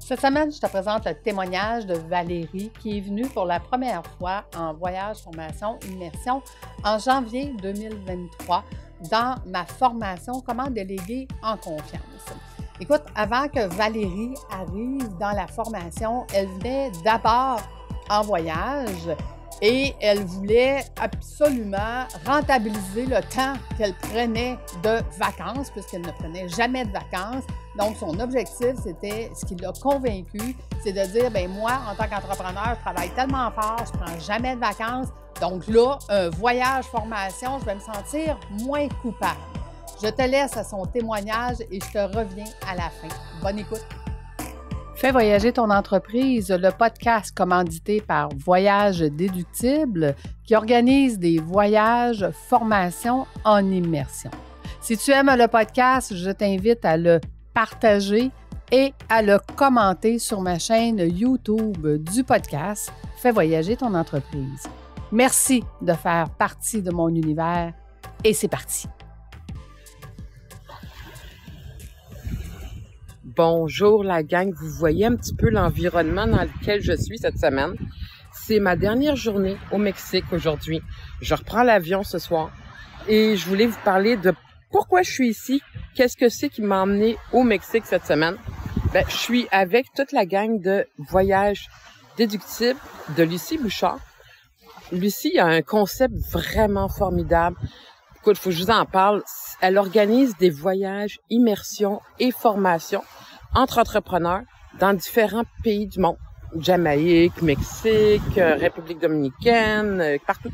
Cette semaine, je te présente le témoignage de Valérie qui est venue pour la première fois en voyage, formation, immersion en janvier 2023 dans ma formation « Comment déléguer en confiance ». Écoute, avant que Valérie arrive dans la formation, elle venait d'abord en voyage et elle voulait absolument rentabiliser le temps qu'elle prenait de vacances, puisqu'elle ne prenait jamais de vacances. Donc, son objectif, c'était, ce qui l'a convaincu, c'est de dire, bien moi, en tant qu'entrepreneur, je travaille tellement fort, je ne prends jamais de vacances. Donc là, un voyage, formation, je vais me sentir moins coupable. Je te laisse à son témoignage et je te reviens à la fin. Bonne écoute! Fais voyager ton entreprise, le podcast commandité par Voyage Déductible qui organise des voyages, formations en immersion. Si tu aimes le podcast, je t'invite à le partager et à le commenter sur ma chaîne YouTube du podcast Fais voyager ton entreprise. Merci de faire partie de mon univers et c'est parti! Bonjour la gang, vous voyez un petit peu l'environnement dans lequel je suis cette semaine. C'est ma dernière journée au Mexique aujourd'hui. Je reprends l'avion ce soir et je voulais vous parler de pourquoi je suis ici, qu'est-ce que c'est qui m'a emmené au Mexique cette semaine. Je suis avec toute la gang de Voyage Déductible de Lucie Bouchard. Lucie a un concept vraiment formidable. Écoute, il faut que je vous en parle. Elle organise des voyages, immersions et formations entre entrepreneurs dans différents pays du monde. Jamaïque, Mexique, République dominicaine, partout.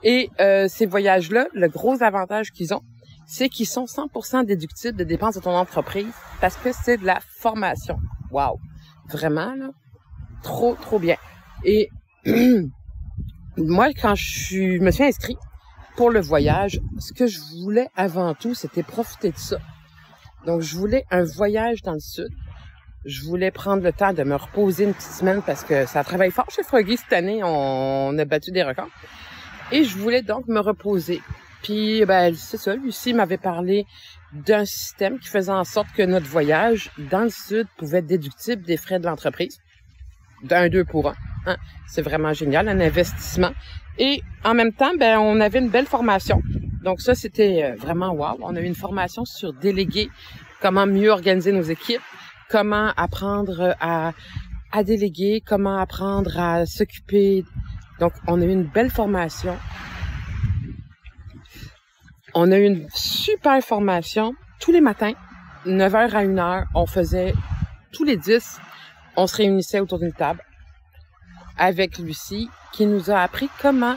Et ces voyages-là, le gros avantage qu'ils ont, c'est qu'ils sont 100% déductibles de dépenses de ton entreprise parce que c'est de la formation. Wow! Vraiment, là, trop bien. Et moi, quand je me suis inscrite pour le voyage, ce que je voulais avant tout, c'était profiter de ça. Donc, je voulais un voyage dans le sud. Je voulais prendre le temps de me reposer une petite semaine parce que ça travaille fort chez Froggy cette année. On a battu des records. Et je voulais donc me reposer. Puis, c'est ça. Lucie m'avait parlé d'un système qui faisait en sorte que notre voyage dans le sud pouvait être déductible des frais de l'entreprise. D'un 2 pour 1. Hein? C'est vraiment génial, un investissement. Et en même temps, on avait une belle formation. Donc ça, c'était vraiment wow. On a eu une formation sur déléguer, comment mieux organiser nos équipes, comment apprendre à déléguer, comment apprendre à s'occuper. Donc, on a eu une belle formation. On a eu une super formation tous les matins, 9h à 1h. On faisait tous les 10, on se réunissait autour d'une table avec Lucie, qui nous a appris comment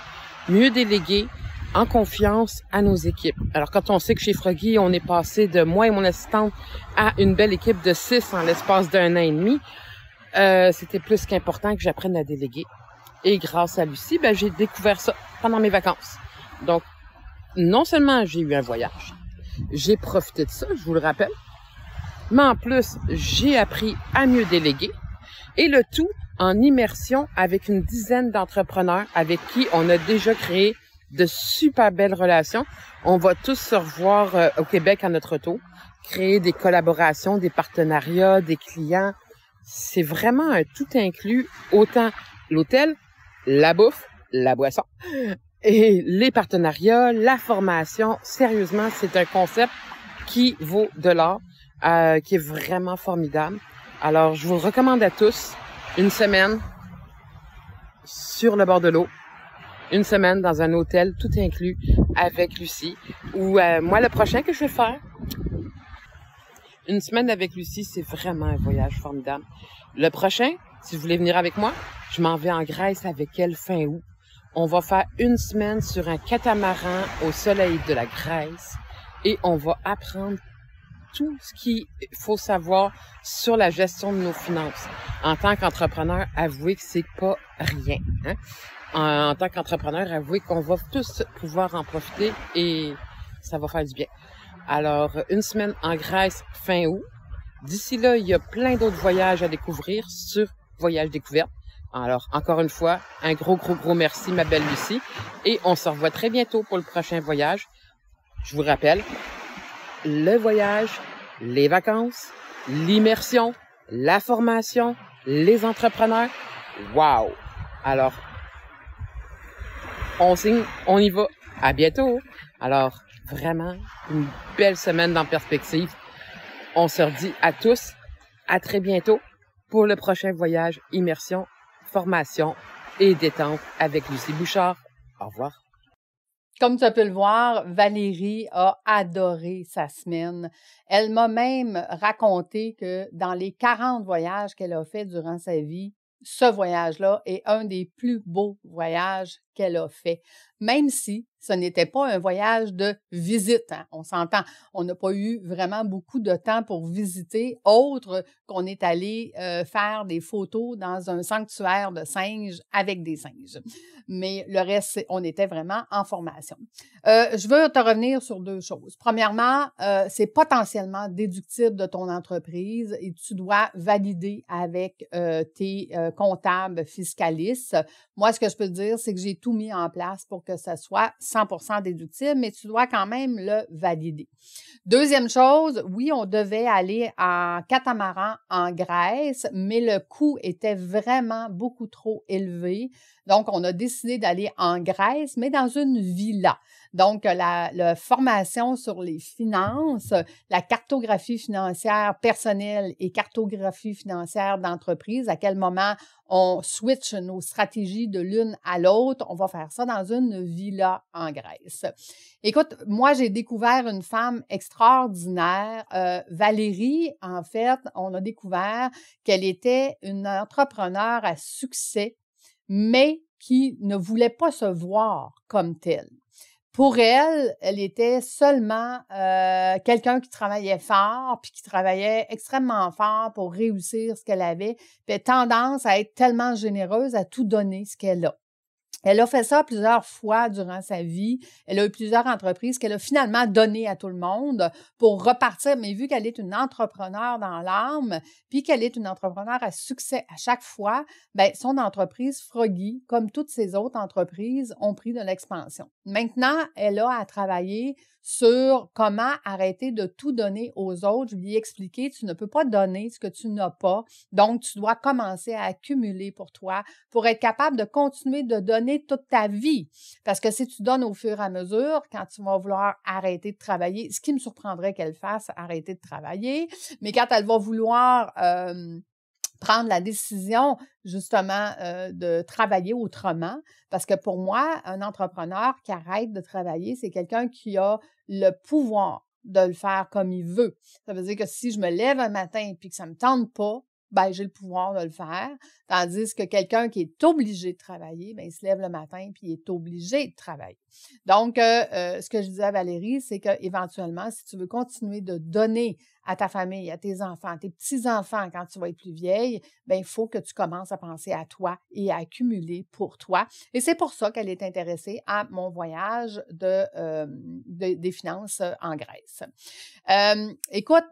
mieux déléguer en confiance à nos équipes. Alors, quand on sait que chez Froggy, on est passé de moi et mon assistante à une belle équipe de 6 en l'espace d'1 an et demi, c'était plus qu'important que j'apprenne à déléguer. Et grâce à Lucie, j'ai découvert ça pendant mes vacances. Donc, non seulement j'ai eu un voyage, j'ai profité de ça, je vous le rappelle, mais en plus, j'ai appris à mieux déléguer et le tout en immersion avec une dizaine d'entrepreneurs avec qui on a déjà créé de super belles relations. On va tous se revoir au Québec à notre retour, créer des collaborations, des partenariats, des clients. C'est vraiment un tout inclus, autant l'hôtel, la bouffe, la boisson et les partenariats, la formation. Sérieusement, c'est un concept qui vaut de l'or, qui est vraiment formidable. Alors, je vous le recommande à tous. Une semaine sur le bord de l'eau, une semaine dans un hôtel, tout inclus, avec Lucie. Ou moi, le prochain que je vais faire, une semaine avec Lucie, c'est vraiment un voyage formidable. Le prochain, si vous voulez venir avec moi, je m'en vais en Grèce avec elle fin août. On va faire une semaine sur un catamaran au soleil de la Grèce et on va apprendre tout ce qu'il faut savoir sur la gestion de nos finances. En tant qu'entrepreneur, avouez que c'est pas rien. Hein? En tant qu'entrepreneur, avouez qu'on va tous pouvoir en profiter et ça va faire du bien. Alors, une semaine en Grèce fin août. D'ici là, il y a plein d'autres voyages à découvrir sur Voyage Découverte. Alors, encore une fois, un gros merci, ma belle Lucie. Et on se revoit très bientôt pour le prochain voyage. Je vous rappelle, le voyage, les vacances, l'immersion, la formation, les entrepreneurs. Wow! Alors, on signe, on y va. À bientôt! Alors, vraiment, une belle semaine dans perspective. On se redit à tous, à très bientôt pour le prochain voyage immersion, formation et détente avec Lucie Bouchard. Au revoir. Comme tu peux le voir, Valérie a adoré sa semaine. Elle m'a même raconté que dans les 40 voyages qu'elle a fait durant sa vie, ce voyage-là est un des plus beaux voyages qu'elle a fait. Même si ce n'était pas un voyage de visite, hein, on s'entend. On n'a pas eu vraiment beaucoup de temps pour visiter, autre qu'on est allé faire des photos dans un sanctuaire de singes avec des singes. Mais le reste, on était vraiment en formation. Je veux te revenir sur deux choses. Premièrement, c'est potentiellement déductible de ton entreprise et tu dois valider avec tes comptables fiscalistes. Moi, ce que je peux te dire, c'est que j'ai tout mis en place pour que ça soit 100% déductible, mais tu dois quand même le valider. Deuxième chose, oui, on devait aller en catamaran en Grèce, mais le coût était vraiment beaucoup trop élevé. Donc, on a décidé d'aller en Grèce, mais dans une villa. Donc, la formation sur les finances, la cartographie financière personnelle et cartographie financière d'entreprise, à quel moment on switch nos stratégies de l'une à l'autre, on va faire ça dans une villa en Grèce. Écoute, moi, j'ai découvert une femme extraordinaire. Valérie, en fait, on a découvert qu'elle était une entrepreneure à succès, mais qui ne voulait pas se voir comme telle. Pour elle, elle était seulement quelqu'un qui travaillait fort, puis qui travaillait extrêmement fort pour réussir ce qu'elle avait, puis elle a tendance à être tellement généreuse à tout donner ce qu'elle a. Elle a fait ça plusieurs fois durant sa vie. Elle a eu plusieurs entreprises qu'elle a finalement données à tout le monde pour repartir. Mais vu qu'elle est une entrepreneure dans l'âme, puis qu'elle est une entrepreneure à succès à chaque fois, bien, son entreprise Froggy, comme toutes ses autres entreprises, ont pris de l'expansion. Maintenant, elle a à travailler sur comment arrêter de tout donner aux autres. Je lui ai expliqué, tu ne peux pas donner ce que tu n'as pas. Donc, tu dois commencer à accumuler pour toi pour être capable de continuer de donner toute ta vie. Parce que si tu donnes au fur et à mesure, quand tu vas vouloir arrêter de travailler, ce qui me surprendrait qu'elle fasse, arrêter de travailler, mais quand elle va vouloir prendre la décision, justement, de travailler autrement. Parce que pour moi, un entrepreneur qui arrête de travailler, c'est quelqu'un qui a le pouvoir de le faire comme il veut. Ça veut dire que si je me lève un matin et que ça ne me tente pas, ben j'ai le pouvoir de le faire. Tandis que quelqu'un qui est obligé de travailler, ben il se lève le matin puis il est obligé de travailler. Donc, ce que je disais à Valérie, c'est qu'éventuellement, si tu veux continuer de donner à ta famille, à tes enfants, à tes petits-enfants quand tu vas être plus vieille, ben il faut que tu commences à penser à toi et à accumuler pour toi. Et c'est pour ça qu'elle est intéressée à mon voyage des finances en Grèce. Écoute,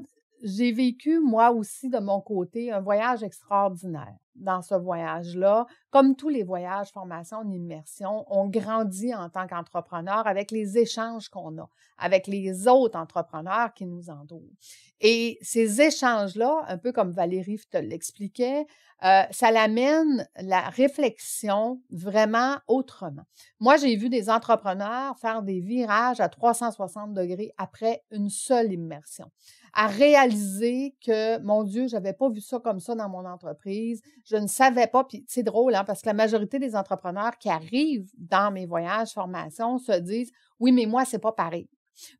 j'ai vécu, moi aussi, de mon côté, un voyage extraordinaire. Dans ce voyage-là, comme tous les voyages, formation, immersion, on grandit en tant qu'entrepreneur avec les échanges qu'on a, avec les autres entrepreneurs qui nous entourent. Et ces échanges-là, un peu comme Valérie te l'expliquait, ça l'amène la réflexion vraiment autrement. Moi, j'ai vu des entrepreneurs faire des virages à 360 degrés après une seule immersion, à réaliser que, mon Dieu, je n'avais pas vu ça comme ça dans mon entreprise, je ne savais pas, puis c'est drôle, hein, parce que la majorité des entrepreneurs qui arrivent dans mes voyages, formations, se disent « Oui, mais moi, c'est pas pareil.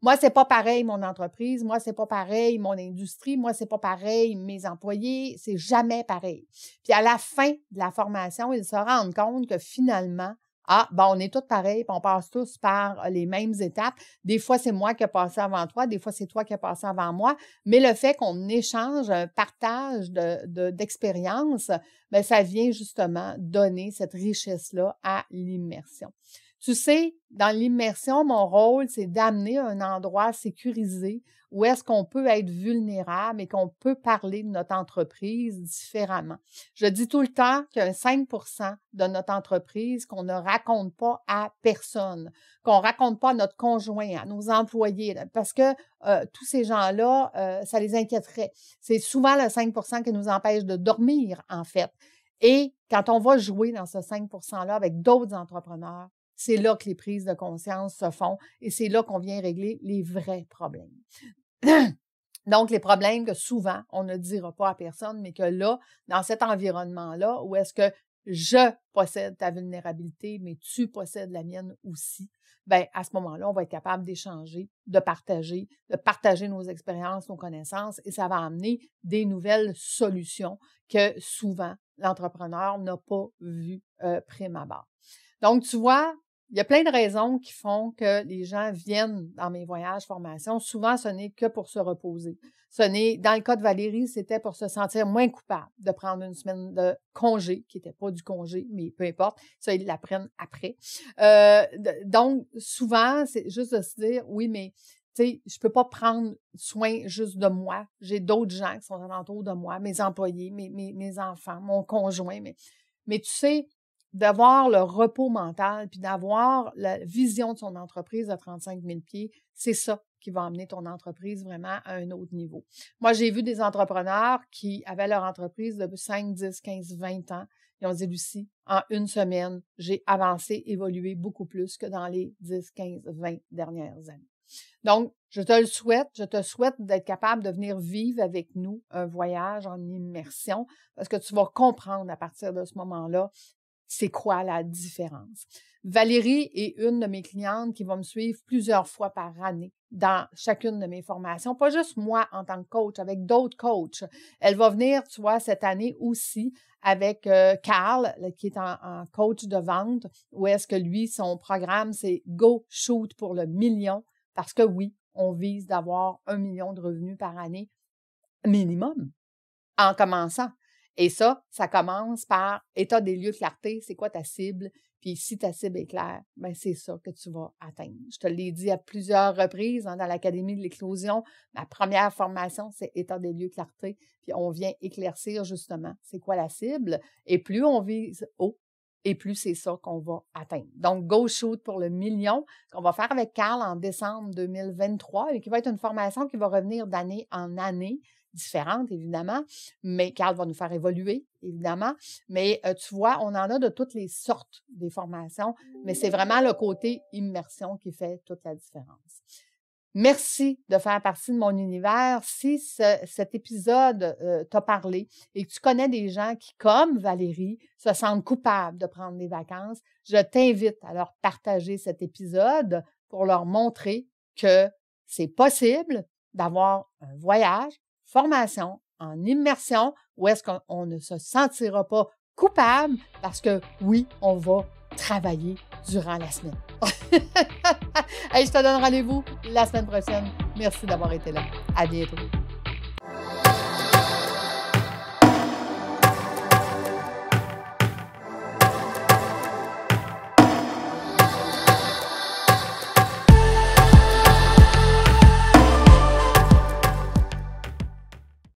Moi, c'est pas pareil mon entreprise, moi, c'est pas pareil mon industrie, moi, c'est pas pareil mes employés, c'est jamais pareil. » Puis à la fin de la formation, ils se rendent compte que finalement, on est tous pareils, puis on passe tous par les mêmes étapes. Des fois, c'est moi qui ai passé avant toi, des fois, c'est toi qui as passé avant moi, mais le fait qu'on échange un partage d'expérience, bien, ça vient justement donner cette richesse-là à l'immersion. Tu sais, dans l'immersion, mon rôle, c'est d'amener un endroit sécurisé où est-ce qu'on peut être vulnérable et qu'on peut parler de notre entreprise différemment. Je dis tout le temps qu'il y a 5 de notre entreprise qu'on ne raconte pas à personne, qu'on ne raconte pas à notre conjoint, à nos employés, parce que tous ces gens-là, ça les inquiéterait. C'est souvent le 5 qui nous empêche de dormir, en fait. Et quand on va jouer dans ce 5 %-là avec d'autres entrepreneurs, c'est là que les prises de conscience se font et c'est là qu'on vient régler les vrais problèmes. Donc, les problèmes que souvent, on ne dira pas à personne, mais que là, dans cet environnement-là, où est-ce que je possède ta vulnérabilité, mais tu possèdes la mienne aussi, bien, à ce moment-là, on va être capable d'échanger, de partager nos expériences, nos connaissances, et ça va amener des nouvelles solutions que souvent, l'entrepreneur n'a pas vues prime abord. Donc, tu vois, il y a plein de raisons qui font que les gens viennent dans mes voyages formation. Souvent, ce n'est que pour se reposer. Dans le cas de Valérie, c'était pour se sentir moins coupable de prendre une semaine de congé, qui n'était pas du congé, mais peu importe. Ça, ils l'apprennent après. Donc, souvent, c'est juste de se dire, oui, mais tu sais, je peux pas prendre soin juste de moi. J'ai d'autres gens qui sont alentour de moi, mes employés, mes enfants, mon conjoint. Mais tu sais, d'avoir le repos mental, puis d'avoir la vision de son entreprise à 35 000 pieds, c'est ça qui va amener ton entreprise vraiment à un autre niveau. Moi, j'ai vu des entrepreneurs qui avaient leur entreprise depuis 5, 10, 15, 20 ans. Ils ont dit, Lucie, en une semaine, j'ai avancé, évolué beaucoup plus que dans les 10, 15, 20 dernières années. Donc, je te souhaite d'être capable de venir vivre avec nous un voyage en immersion parce que tu vas comprendre à partir de ce moment-là c'est quoi la différence. Valérie est une de mes clientes qui va me suivre plusieurs fois par année dans chacune de mes formations, pas juste moi en tant que coach, avec d'autres coachs. Elle va venir, tu vois, cette année aussi avec Carl, qui est en coach de vente, où est-ce que lui, son programme, c'est Go Shoot pour le million, parce que oui, on vise d'avoir 1 million de revenus par année minimum en commençant. Et ça commence par état des lieux, clarté, c'est quoi ta cible? Puis si ta cible est claire, bien c'est ça que tu vas atteindre. Je te l'ai dit à plusieurs reprises dans l'Académie de l'éclosion. Ma première formation, c'est état des lieux, clarté. Puis on vient éclaircir justement c'est quoi la cible. Et plus on vise haut, et plus c'est ça qu'on va atteindre. Donc, Go Shoot pour le million, qu'on va faire avec Carl en décembre 2023 et qui va être une formation qui va revenir d'année en année, différente, évidemment, mais Carl va nous faire évoluer, évidemment. Mais tu vois, on en a de toutes les sortes des formations, mais c'est vraiment le côté immersion qui fait toute la différence. Merci de faire partie de mon univers. Si cet épisode t'a parlé et que tu connais des gens qui, comme Valérie, se sentent coupables de prendre des vacances, je t'invite à leur partager cet épisode pour leur montrer que c'est possible d'avoir un voyage, formation en immersion où est-ce qu'on ne se sentira pas coupable parce que, oui, on va travailler durant la semaine. Hey, je te donne rendez-vous la semaine prochaine. Merci d'avoir été là. À bientôt.